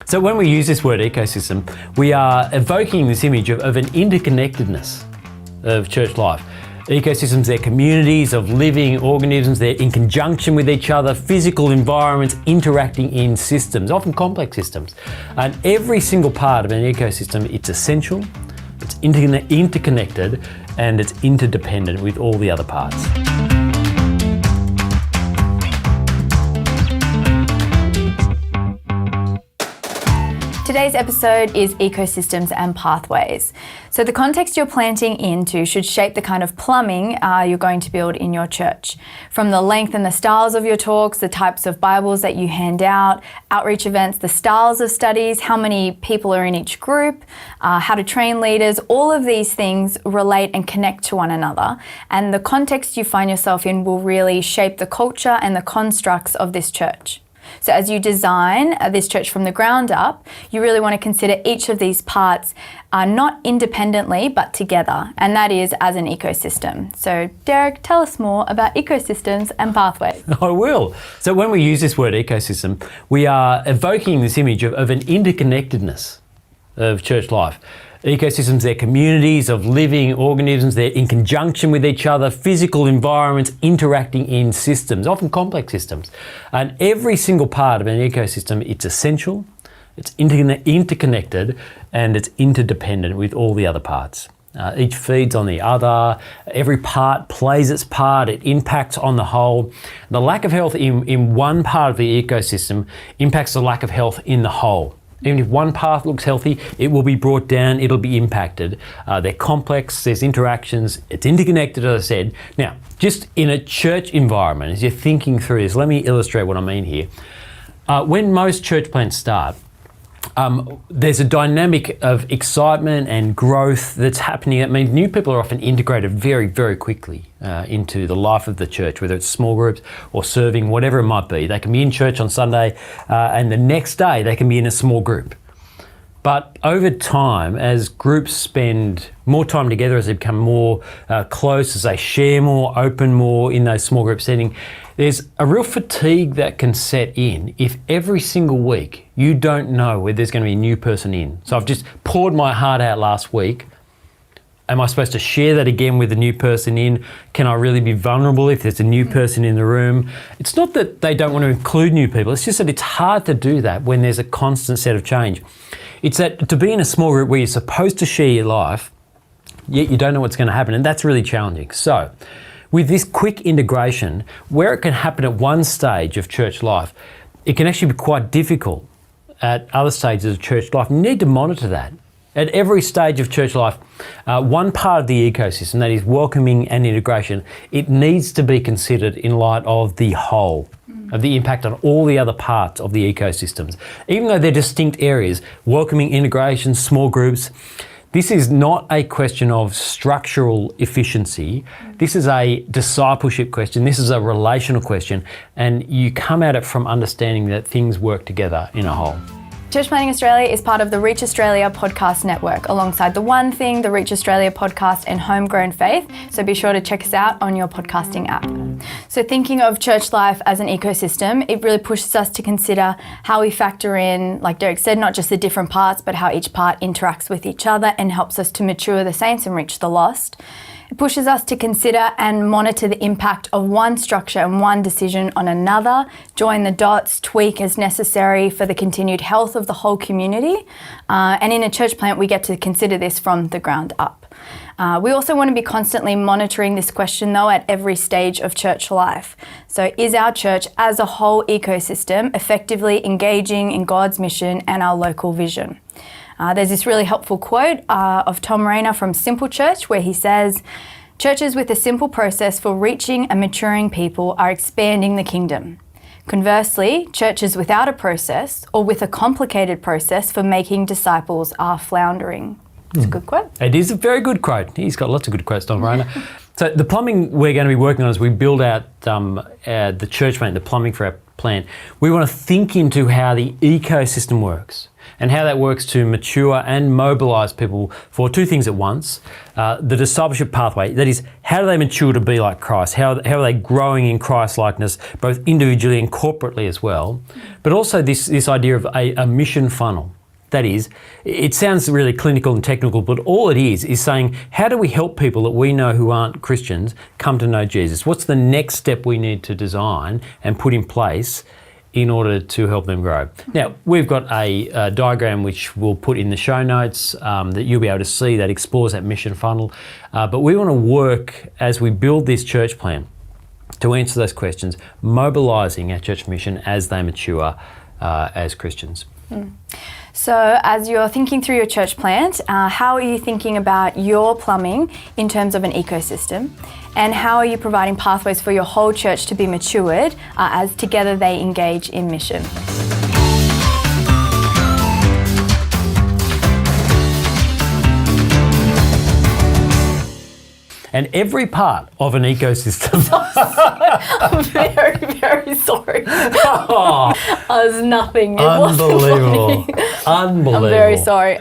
So when we use this word ecosystem, we are evoking this image of an interconnectedness of church life. Ecosystems, they're communities of living organisms, they're in conjunction with each other, physical environments interacting in systems, often complex systems. And every single part of an ecosystem, it's essential, it's interconnected, and it's interdependent with all the other parts. Today's episode is ecosystems and pathways. So the context you're planting into should shape the kind of plumbing you're going to build in your church. From the length and the styles of your talks, the types of Bibles that you hand out, outreach events, the styles of studies, how many people are in each group, how to train leaders, all of these things relate and connect to one another. And the context you find yourself in will really shape the culture and the constructs of this church. So as you design this church from the ground up, you really want to consider each of these parts not independently, but together, and that is as an ecosystem. So Derek, tell us more about ecosystems and pathways. I will. So when we use this word ecosystem, we are evoking this image of an interconnectedness of church life. Ecosystems, they're communities of living organisms, they're in conjunction with each other, physical environments interacting in systems, often complex systems. And every single part of an ecosystem, it's essential, it's interconnected, and it's interdependent with all the other parts. Each feeds on the other, every part plays its part, it impacts on the whole. The lack of health in one part of the ecosystem impacts the lack of health in the whole. Even if one path looks healthy, it will be brought down, it'll be impacted. They're complex, there's interactions, it's interconnected, as I said. Now, just in a church environment, as you're thinking through this, let me illustrate what I mean here. When most church plants start, there's a dynamic of excitement and growth that's happening. That means new people are often integrated very, very quickly into the life of the church, whether it's small groups or serving, whatever it might be. They can be in church on Sunday and the next day they can be in a small group. But over time, as groups spend more time together, as they become more close, as they share more, open more in those small group settings, there's a real fatigue that can set in if every single week you don't know whether there's going to be a new person in. So I've just poured my heart out last week. Am I supposed to share that again with the new person in? Can I really be vulnerable if there's a new person in the room? It's not that they don't want to include new people. It's just that it's hard to do that when there's a constant set of change. It's that to be in a small group where you're supposed to share your life, yet you don't know what's going to happen, and that's really challenging. So with this quick integration, where it can happen at one stage of church life, it can actually be quite difficult at other stages of church life. You need to monitor that. At every stage of church life, one part of the ecosystem, that is welcoming and integration, it needs to be considered in light of the whole, of the impact on all the other parts of the ecosystems. Even though they're distinct areas, welcoming, integration, small groups, this is not a question of structural efficiency. This is a discipleship question. This is a relational question. And you come at it from understanding that things work together in a whole. Church Planting Australia is part of the Reach Australia podcast network, alongside The One Thing, the Reach Australia podcast, and Homegrown Faith. So be sure to check us out on your podcasting app. So thinking of church life as an ecosystem, it really pushes us to consider how we factor in, like Derek said, not just the different parts, but how each part interacts with each other and helps us to mature the saints and reach the lost. It pushes us to consider and monitor the impact of one structure and one decision on another, join the dots, tweak as necessary for the continued health of the whole community. And in a church plant, we get to consider this from the ground up. We also want to be constantly monitoring this question, though, at every stage of church life. So is our church as a whole ecosystem effectively engaging in God's mission and our local vision? There's this really helpful quote of Tom Rainer from Simple Church, where he says, "Churches with a simple process for reaching and maturing people are expanding the kingdom. Conversely, churches without a process or with a complicated process for making disciples are floundering." It's a good quote. It is a very good quote. He's got lots of good quotes, Tom Rainer. So the plumbing we're going to be working on as we build out the church plant, the plumbing for our plant, we want to think into how the ecosystem works. and how that works to mature and mobilise people for two things at once. The discipleship pathway, that is, how do they mature to be like Christ? How are they growing in Christ-likeness, both individually and corporately as well? But also this idea of a mission funnel. That is, it sounds really clinical and technical, but all it is saying, how do we help people that we know who aren't Christians come to know Jesus? What's the next step we need to design and put in place in order to help them grow? Now, we've got a diagram which we'll put in the show notes that you'll be able to see that explores that mission funnel. But we want to work as we build this church plan to answer those questions, mobilising our church mission as they mature as Christians. So as you're thinking through your church plant, how are you thinking about your plumbing in terms of an ecosystem? And how are you providing pathways for your whole church to be matured as together they engage in mission? And every part of an ecosystem. I'm very, very sorry. I was nothing. It wasn't Unbelievable. funny. Unbelievable. I'm very sorry.